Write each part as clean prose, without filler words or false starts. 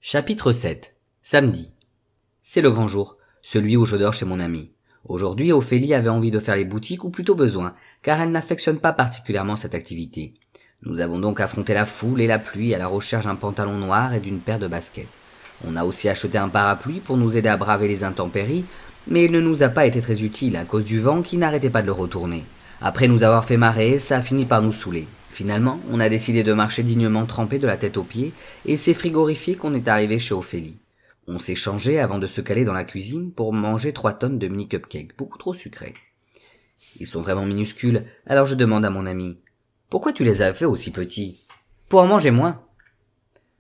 Chapitre 7. Samedi. C'est le grand jour, celui où je dors chez mon ami. Aujourd'hui, Ophélie avait envie de faire les boutiques, ou plutôt besoin, car elle n'affectionne pas particulièrement cette activité. Nous avons donc affronté la foule et la pluie à la recherche d'un pantalon noir et d'une paire de baskets. On a aussi acheté un parapluie pour nous aider à braver les intempéries, mais il ne nous a pas été très utile à cause du vent qui n'arrêtait pas de le retourner. Après nous avoir fait marrer, ça a fini par nous saouler. Finalement, on a décidé de marcher dignement trempé de la tête aux pieds, et c'est frigorifié qu'on est arrivé chez Ophélie. On s'est changé avant de se caler dans la cuisine pour manger 3 tonnes de mini cupcakes, beaucoup trop sucrés. Ils sont vraiment minuscules, alors je demande à mon ami « Pourquoi tu les as fait aussi petits ?»« Pour en manger moins. »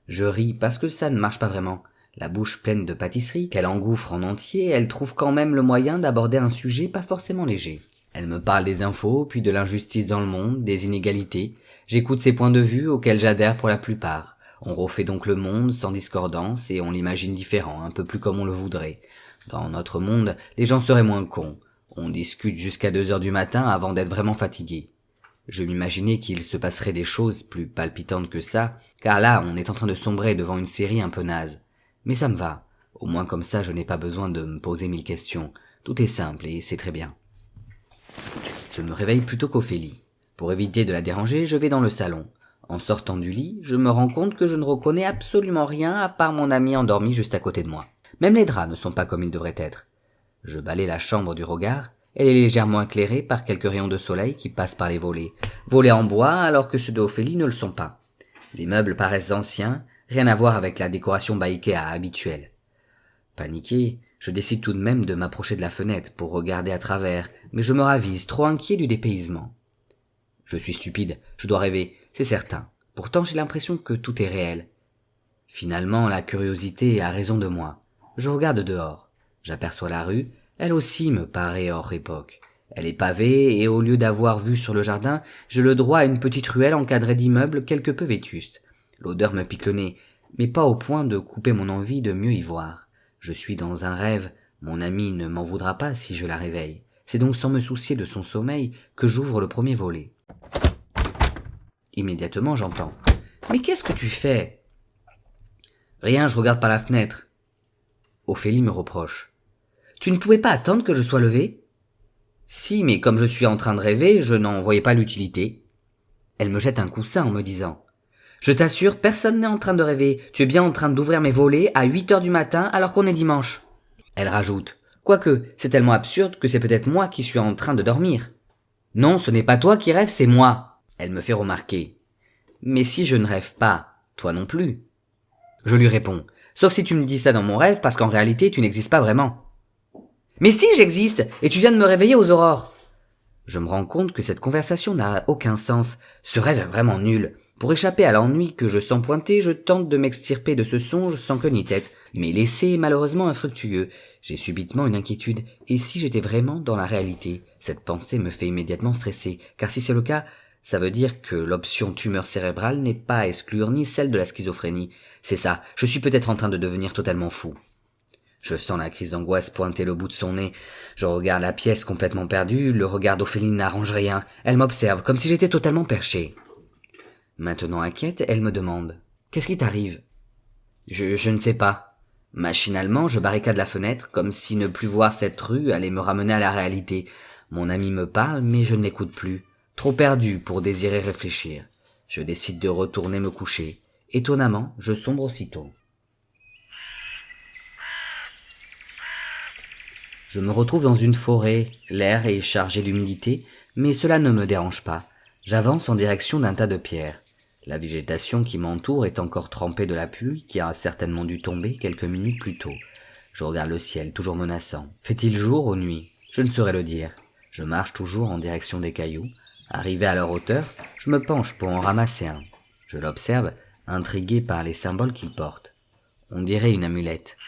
Je ris parce que ça ne marche pas vraiment. La bouche pleine de pâtisserie, qu'elle engouffre en entier, elle trouve quand même le moyen d'aborder un sujet pas forcément léger. Elle me parle des infos, puis de l'injustice dans le monde, des inégalités. J'écoute ses points de vue auxquels j'adhère pour la plupart. On refait donc le monde sans discordance et on l'imagine différent, un peu plus comme on le voudrait. Dans notre monde, les gens seraient moins cons. On discute jusqu'à 2 heures du matin avant d'être vraiment fatigué. Je m'imaginais qu'il se passerait des choses plus palpitantes que ça, car là, on est en train de sombrer devant une série un peu naze. Mais ça me va. Au moins comme ça, je n'ai pas besoin de me poser 1000 questions. Tout est simple et c'est très bien. Je me réveille plutôt qu'Ophélie. Pour éviter de la déranger, je vais dans le salon. En sortant du lit, je me rends compte que je ne reconnais absolument rien à part mon ami endormi juste à côté de moi. Même les draps ne sont pas comme ils devraient être. Je balaie la chambre du regard. Elle est légèrement éclairée par quelques rayons de soleil qui passent par les volets. Volets en bois alors que ceux d'Ophélie ne le sont pas. Les meubles paraissent anciens, rien à voir avec la décoration by Ikea habituelle. Paniqué, je décide tout de même de m'approcher de la fenêtre pour regarder à travers, mais je me ravise, trop inquiet du dépaysement. Je suis stupide, je dois rêver, c'est certain. Pourtant j'ai l'impression que tout est réel. Finalement, la curiosité a raison de moi. Je regarde dehors. J'aperçois la rue, elle aussi me paraît hors époque. Elle est pavée et au lieu d'avoir vue sur le jardin, j'ai le droit à une petite ruelle encadrée d'immeubles quelque peu vétustes. L'odeur me pique le nez, mais pas au point de couper mon envie de mieux y voir. Je suis dans un rêve, mon ami ne m'en voudra pas si je la réveille. C'est donc sans me soucier de son sommeil que j'ouvre le premier volet. Immédiatement j'entends « Mais qu'est-ce que tu fais ?»« Rien, je regarde par la fenêtre. » Ophélie me reproche. « Tu ne pouvais pas attendre que je sois levé ?»« Si, mais comme je suis en train de rêver, je n'en voyais pas l'utilité. » Elle me jette un coussin en me disant « Je t'assure, personne n'est en train de rêver. Tu es bien en train d'ouvrir mes volets à 8 heures du matin alors qu'on est dimanche. » Elle rajoute « Quoique, c'est tellement absurde que c'est peut-être moi qui suis en train de dormir. »« Non, ce n'est pas toi qui rêves, c'est moi. » Elle me fait remarquer. « Mais si je ne rêve pas, toi non plus. » Je lui réponds « Sauf si tu me dis ça dans mon rêve parce qu'en réalité tu n'existes pas vraiment. »« Mais si, j'existe, et tu viens de me réveiller aux aurores. » Je me rends compte que cette conversation n'a aucun sens. Ce rêve est vraiment nul. Pour échapper à l'ennui que je sens pointer, je tente de m'extirper de ce songe sans queue ni tête. Mais l'essai est malheureusement infructueux. J'ai subitement une inquiétude. Et si j'étais vraiment dans la réalité? Cette pensée me fait immédiatement stresser. Car si c'est le cas, ça veut dire que l'option tumeur cérébrale n'est pas à exclure ni celle de la schizophrénie. C'est ça, je suis peut-être en train de devenir totalement fou. Je sens la crise d'angoisse pointer le bout de son nez. Je regarde la pièce complètement perdue, le regard d'Ophélie n'arrange rien. Elle m'observe, comme si j'étais totalement perché. Maintenant inquiète, elle me demande « Qu'est-ce qui t'arrive ?» Je ne sais pas. Machinalement, je barricade la fenêtre, comme si ne plus voir cette rue allait me ramener à la réalité. Mon ami me parle, mais je ne l'écoute plus. Trop perdu pour désirer réfléchir. Je décide de retourner me coucher. Étonnamment, je sombre aussitôt. Je me retrouve dans une forêt, l'air est chargé d'humidité, mais cela ne me dérange pas. J'avance en direction d'un tas de pierres. La végétation qui m'entoure est encore trempée de la pluie qui a certainement dû tomber quelques minutes plus tôt. Je regarde le ciel, toujours menaçant. Fait-il jour ou nuit? Je ne saurais le dire. Je marche toujours en direction des cailloux. Arrivé à leur hauteur, je me penche pour en ramasser un. Je l'observe, intrigué par les symboles qu'il porte. On dirait une amulette.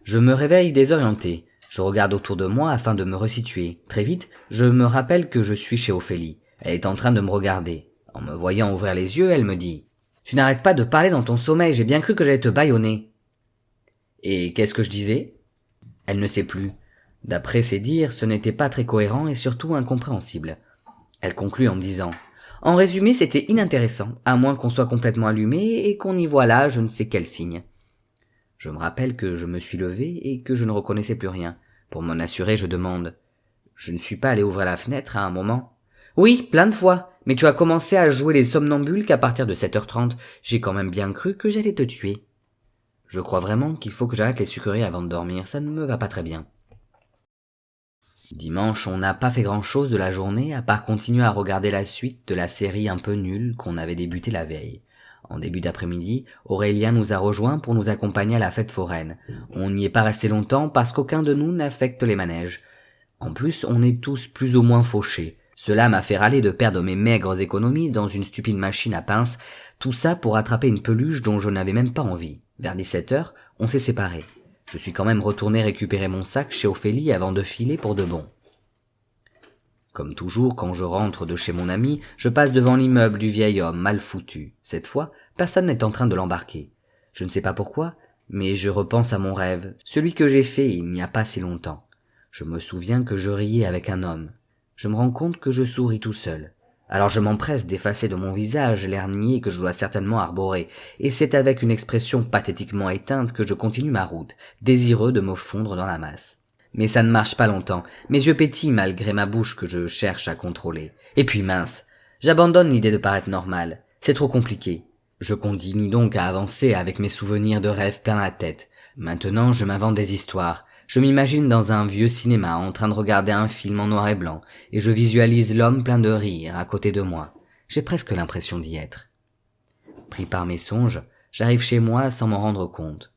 Je me réveille désorienté. Je regarde autour de moi afin de me resituer. Très vite, je me rappelle que je suis chez Ophélie. Elle est en train de me regarder. En me voyant ouvrir les yeux, elle me dit « Tu n'arrêtes pas de parler dans ton sommeil, j'ai bien cru que j'allais te bâillonner. » Et qu'est-ce que je disais? Elle ne sait plus. D'après ses dires, ce n'était pas très cohérent et surtout incompréhensible. Elle conclut en me disant En résumé, c'était inintéressant, à moins qu'on soit complètement allumé et qu'on y voit là je ne sais quel signe. Je me rappelle que je me suis levé et que je ne reconnaissais plus rien. Pour m'en assurer, je demande. Je ne suis pas allé ouvrir la fenêtre à un moment? Oui, plein de fois, mais tu as commencé à jouer les somnambules qu'à partir de 7h30. J'ai quand même bien cru que j'allais te tuer. Je crois vraiment qu'il faut que j'arrête les sucreries avant de dormir, ça ne me va pas très bien. Dimanche, on n'a pas fait grand-chose de la journée à part continuer à regarder la suite de la série un peu nulle qu'on avait débutée la veille. En début d'après-midi, Aurélien nous a rejoints pour nous accompagner à la fête foraine. On n'y est pas resté longtemps parce qu'aucun de nous n'affecte les manèges. En plus, on est tous plus ou moins fauchés. Cela m'a fait râler de perdre mes maigres économies dans une stupide machine à pince, tout ça pour attraper une peluche dont je n'avais même pas envie. Vers 17h, on s'est séparés. Je suis quand même retourné récupérer mon sac chez Ophélie avant de filer pour de bon. Comme toujours, quand je rentre de chez mon ami, je passe devant l'immeuble du vieil homme mal foutu. Cette fois, personne n'est en train de l'embarquer. Je ne sais pas pourquoi, mais je repense à mon rêve, celui que j'ai fait il n'y a pas si longtemps. Je me souviens que je riais avec un homme. Je me rends compte que je souris tout seul. Alors je m'empresse d'effacer de mon visage l'air niais que je dois certainement arborer, et c'est avec une expression pathétiquement éteinte que je continue ma route, désireux de me fondre dans la masse. Mais ça ne marche pas longtemps, mes yeux pétillent malgré ma bouche que je cherche à contrôler. Et puis mince, j'abandonne l'idée de paraître normal, c'est trop compliqué. Je continue donc à avancer avec mes souvenirs de rêves plein la tête. Maintenant je m'invente des histoires. Je m'imagine dans un vieux cinéma en train de regarder un film en noir et blanc, et je visualise l'homme plein de rire à côté de moi. J'ai presque l'impression d'y être. Pris par mes songes, j'arrive chez moi sans m'en rendre compte.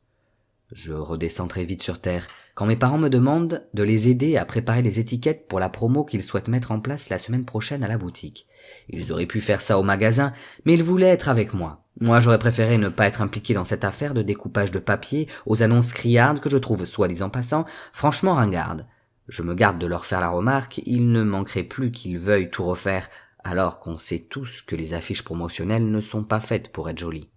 Je redescends très vite sur terre, quand mes parents me demandent de les aider à préparer les étiquettes pour la promo qu'ils souhaitent mettre en place la semaine prochaine à la boutique. Ils auraient pu faire ça au magasin, mais ils voulaient être avec moi. Moi, j'aurais préféré ne pas être impliqué dans cette affaire de découpage de papier aux annonces criardes que je trouve, soi-disant passant, franchement ringardes. Je me garde de leur faire la remarque, il ne manquerait plus qu'ils veuillent tout refaire, alors qu'on sait tous que les affiches promotionnelles ne sont pas faites pour être jolies.